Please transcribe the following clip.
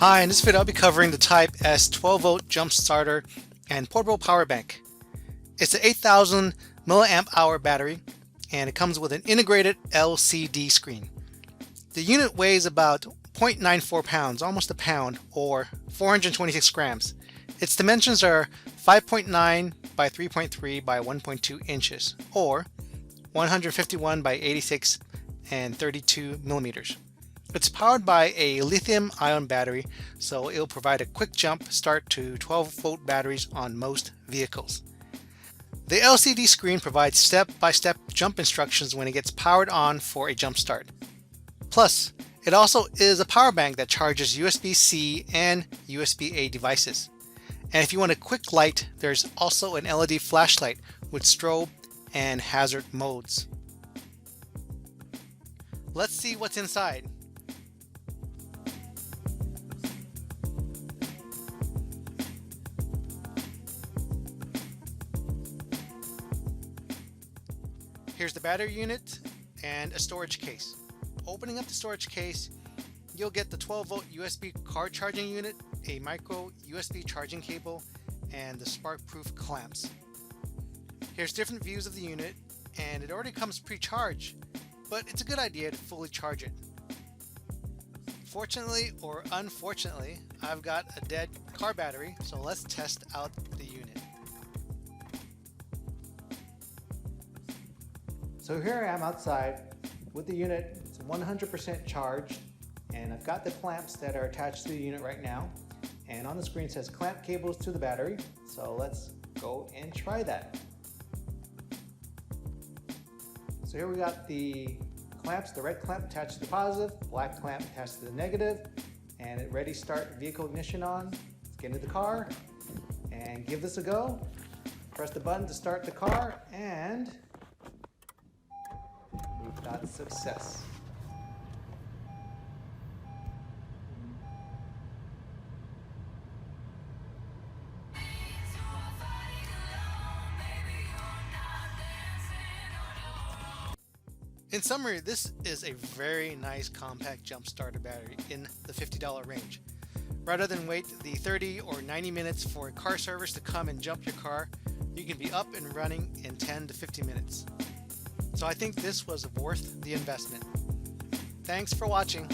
Hi, in this video I'll be covering the Type S 12-volt jump starter and portable power bank. It's an 8,000 milliamp hour battery and it comes with an integrated LCD screen. The unit weighs about 0.94 pounds, almost a pound, or 426 grams. Its dimensions are 5.9 by 3.3 by 1.2 inches, or 151 by 86 and 32 millimeters. It's powered by a lithium-ion battery, so it'll provide a quick jump start to 12-volt batteries on most vehicles. The LCD screen provides step-by-step jump instructions when it gets powered on for a jump start. Plus, it also is a power bank that charges USB-C and USB-A devices. And if you want a quick light, there's also an LED flashlight with strobe and hazard modes. Let's see what's inside. Here's the battery unit and a storage case. Opening up the storage case, you'll get the 12-volt USB car charging unit, a micro USB charging cable, and the spark-proof clamps. Here's different views of the unit, and it already comes pre-charged, but it's a good idea to fully charge it. Fortunately or unfortunately, I've got a dead car battery, so let's test out the unit. So here I am outside with the unit. It's 100% charged, and I've got the clamps that are attached to the unit right now. And on the screen it says clamp cables to the battery. So let's go and try that. So here we got the clamps, the red clamp attached to the positive, black clamp attached to the negative, and it ready start vehicle ignition on. Let's get into the car and give this a go. Press the button to start the car, and we've got success. In summary, this is a very nice compact jump starter battery in the $50 range. Rather than wait the 30 or 90 minutes for a car service to come and jump your car, you can be up and running in 10 to 50 minutes. So I think this was worth the investment. Thanks for watching.